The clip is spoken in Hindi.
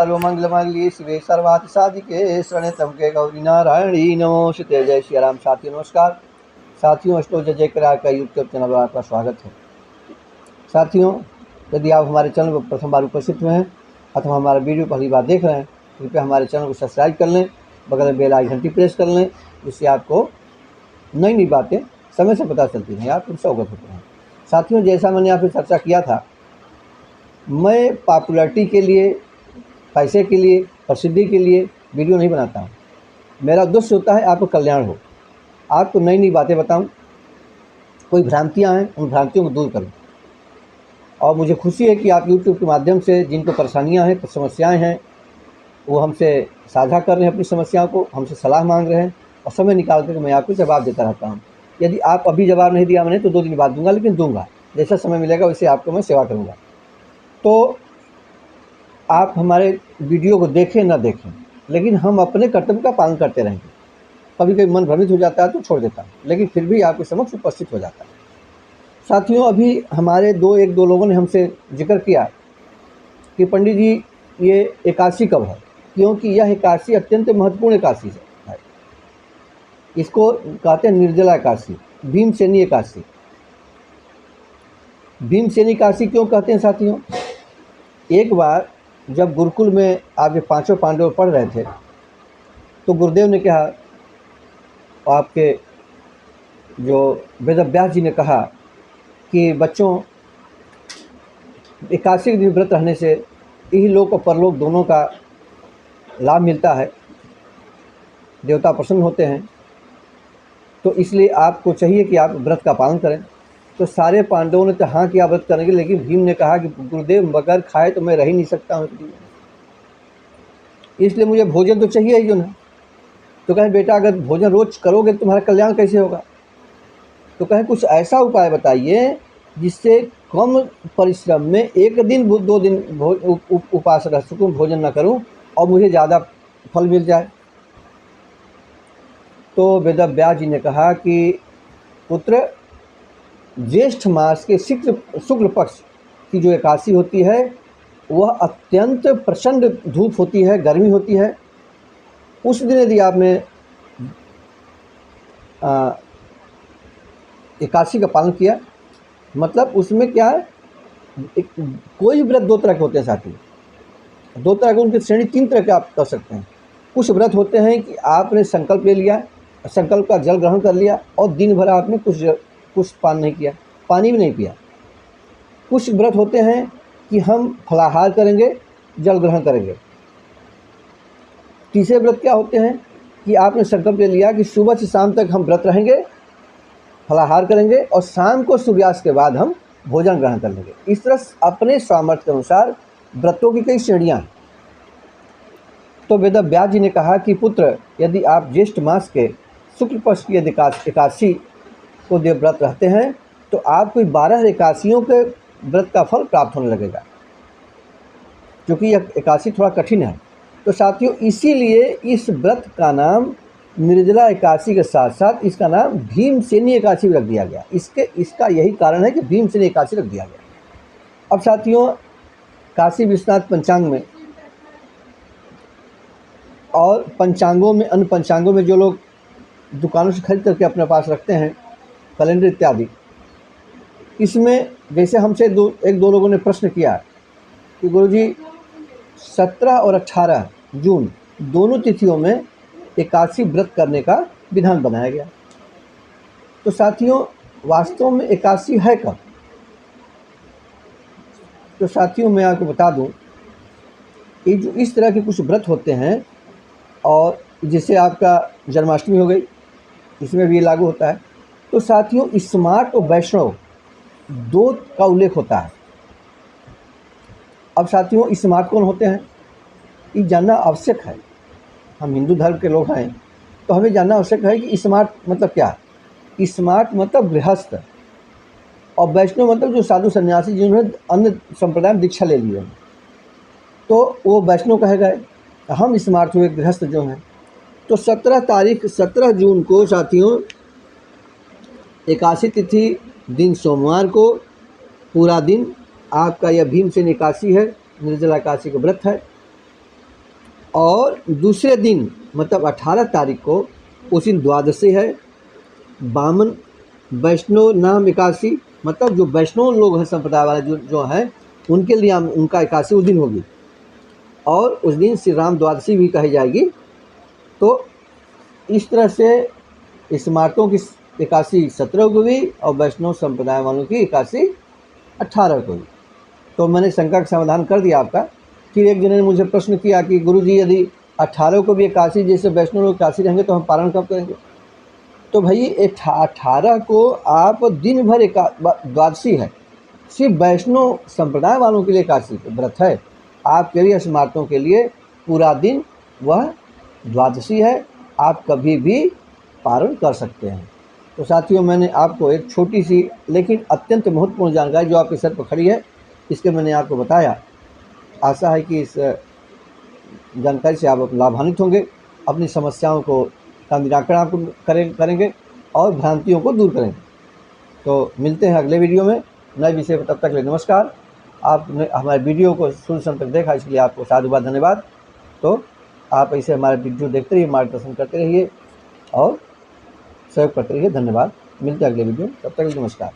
सर्वमंगलमांगल्ये शिवे सर्वार्थ साधिके शरण्ये त्र्यंबके गौरी नारायणी नमोस्तुते। जय श्री राम। साथियों नमस्कार। साथियों अष्टो जय जयकार का यूट्यूब चैनल पर आपका स्वागत है। साथियों, यदि आप हमारे चैनल पर प्रथम बार उपस्थित हुए हैं अथवा हमारा वीडियो पहली बार देख रहे हैं, कृपया हमारे चैनल को सब्सक्राइब कर लें, बगल में बेल आइकन घंटी प्रेस कर लें, जिससे आपको नई नई बातें समय से पता चलती हैं, आप उनसे अवगत होते हैं। साथियों, जैसा मैंने आपसे चर्चा किया था, मैं पॉपुलैरिटी के लिए, पैसे के लिए, प्रसिद्धि के लिए वीडियो नहीं बनाता हूँ। मेरा उद्देश्य होता है आपको कल्याण हो, आपको नई नई बातें बताऊँ, कोई भ्रांतियाँ हैं उन भ्रांतियों को दूर करूँ। और मुझे खुशी है कि आप YouTube के माध्यम से जिनको परेशानियाँ हैं, समस्याएं हैं, वो हमसे साझा कर रहे हैं अपनी समस्याओं को, हमसे सलाह मांग रहे हैं और समय निकाल कर मैं आपको जवाब देता रहता हूँ। यदि आप अभी जवाब नहीं दिया मैंने तो 2 दिन बाद दूंगा, लेकिन दूंगा। जैसा समय मिलेगा वैसे आपको मैं सेवा करूँगा। तो आप हमारे वीडियो को देखें ना देखें, लेकिन हम अपने कर्तव्य का पालन करते रहेंगे। कभी कभी मन भ्रमित हो जाता है तो छोड़ देता हूँ, लेकिन फिर भी आपके समक्ष उपस्थित हो जाता है। साथियों, अभी हमारे एक दो लोगों ने हमसे जिक्र किया कि पंडित जी ये एकादशी कब है, क्योंकि यह एकादशी अत्यंत महत्वपूर्ण एकादशी है। इसको कहते हैं निर्जला एकादशी, भीमसेनी एकादशी। भीमसेनी एकादशी क्यों कहते हैं साथियों? एक बार जब गुरुकुल में आपके 5 पांडव पढ़ रहे थे तो गुरुदेव ने कहा, आपके जो वेदव्यास जी ने कहा कि बच्चों, एकादशी के दिन व्रत रहने से यही लोक और परलोक दोनों का लाभ मिलता है, देवता प्रसन्न होते हैं, तो इसलिए आपको चाहिए कि आप व्रत का पालन करें। तो सारे पांडवों ने तो हाँ किया व्रत करेंगे, लेकिन भीम ने कहा कि गुरुदेव बगैर खाए तो मैं रह ही नहीं सकता हूँ, इसलिए मुझे भोजन तो चाहिए ही जो ना। तो कहे बेटा, अगर भोजन रोज करोगे तो तुम्हारा कल्याण कैसे होगा? तो कहे कुछ ऐसा उपाय बताइए जिससे कम परिश्रम में 1 दिन 2 दिन उपवास रह सकूँ, भोजन ना करूँ और मुझे ज़्यादा फल मिल जाए। तो वेदव्यास जी ने कहा कि पुत्र, ज्येष्ठ मास के शुक्ल पक्ष की जो एकादशी होती है वह अत्यंत प्रचंड धूप होती है, गर्मी होती है। उस दिन यदि आपने एकादशी का पालन किया, मतलब उसमें क्या है, कोई व्रत 2 तरह के होते हैं साथी, 2 तरह के, उनकी श्रेणी 3 तरह के आप कर सकते हैं। कुछ व्रत होते हैं कि आपने संकल्प ले लिया, संकल्प का जल ग्रहण कर लिया और दिन भर आपने कुछ पान नहीं किया, पानी भी नहीं पिया। कुछ व्रत होते हैं कि हम फलाहार करेंगे, जल ग्रहण करेंगे। तीसरे व्रत क्या होते हैं कि आपने संकल्प ले लिया कि सुबह से शाम तक हम व्रत रहेंगे, फलाहार करेंगे और शाम को सूर्यास्त के बाद हम भोजन ग्रहण कर लेंगे। इस तरह अपने सामर्थ्य के अनुसार व्रतों की कई श्रेणियाँ हैं। तो वेदव्यास जी ने कहा कि पुत्र, यदि आप ज्येष्ठ मास के शुक्ल पक्ष की एकादशी को देव व्रत रहते हैं तो आपको 12 एकादशियों के व्रत का फल प्राप्त होने लगेगा, क्योंकि यह एकादशी थोड़ा कठिन है। तो साथियों, इसीलिए इस व्रत का नाम निर्जला एकादशी के साथ साथ इसका नाम भीमसेनी एकादशी रख दिया गया। इसका यही कारण है कि भीमसेनी एकादशी रख दिया गया। अब साथियों, काशी विश्वनाथ पंचांग में और पंचांगों में, अन्य पंचांगों में जो लोग दुकानों से खरीद करके अपने पास रखते हैं, कैलेंडर इत्यादि, इसमें जैसे हमसे 1-2 लोगों ने प्रश्न किया कि गुरुजी 17 और 18 जून दोनों तिथियों में एकादशी व्रत करने का विधान बनाया गया। तो साथियों, वास्तव में एकादशी है कब? तो साथियों, मैं आपको बता दूं, ये जो इस तरह के कुछ व्रत होते हैं, और जैसे आपका जन्माष्टमी हो गई, इसमें भी ये लागू होता है। तो साथियों, स्मार्ट और वैष्णव 2 का उल्लेख होता है। अब साथियों, स्मार्ट कौन होते हैं ये जानना आवश्यक है। हम हिंदू धर्म के लोग हैं तो हमें जानना आवश्यक है कि स्मार्ट मतलब क्या है। स्मार्ट मतलब गृहस्थ, और वैष्णव मतलब जो साधु सन्यासी जिन्होंने अन्य संप्रदाय में दीक्षा ले ली है, तो वो वैष्णव कहे गए। हम स्मार्ट हुए गृहस्थ जो हैं। तो 17 जून को साथियों एकादशी तिथि दिन सोमवार को पूरा दिन आपका यह भीमसेन एकादशी है, निर्जला एकादशी का व्रत है। और दूसरे दिन मतलब 18 तारीख को उस दिन द्वादशी है। बामन वैष्णव नाम एकादशी, मतलब जो वैष्णव लोग हैं संप्रदाय वाले जो हैं उनके लिए उनका एकादशी उस दिन होगी, और उस दिन श्री राम द्वादशी भी कही जाएगी। तो इस तरह से स्मार्तों की एकादशी 17 को हुई और वैष्णव संप्रदाय वालों की एकादशी 18 को हुई। तो मैंने शंका का समाधान कर दिया आपका। फिर एक जने ने मुझे प्रश्न किया कि गुरुजी यदि 18 को भी एकादशी जैसे वैष्णव लोग एकादशी रहेंगे तो हम पारण कब करेंगे? तो भाई 18 को आप दिन भर द्वादशी है, सिर्फ वैष्णव संप्रदाय वालों के लिए एकादशी व्रत है। आपके लिए स्मार्तों के लिए पूरा दिन वह द्वादशी है, आप कभी भी पारण कर सकते हैं। तो साथियों, मैंने आपको एक छोटी सी लेकिन अत्यंत महत्वपूर्ण जानकारी जो आपके सर पर खड़ी है, इसके मैंने आपको बताया। आशा है कि इस जानकारी से आप लाभान्वित होंगे, अपनी समस्याओं को का निराकरण आप करेंगे और भ्रांतियों को दूर करेंगे। तो मिलते हैं अगले वीडियो में नए विषय पर, तब तक के लिए नमस्कार। आपने हमारे वीडियो को शुरू से अंत तक देखा, इसलिए आपको साधुवाद, धन्यवाद। तो आप ऐसे हमारे वीडियो देखते रहिए, मार्गदर्शन करते रहिए और सहयोग करते रहिए। धन्यवाद। मिलते हैं अगले वीडियो, तब तक के लिए नमस्कार।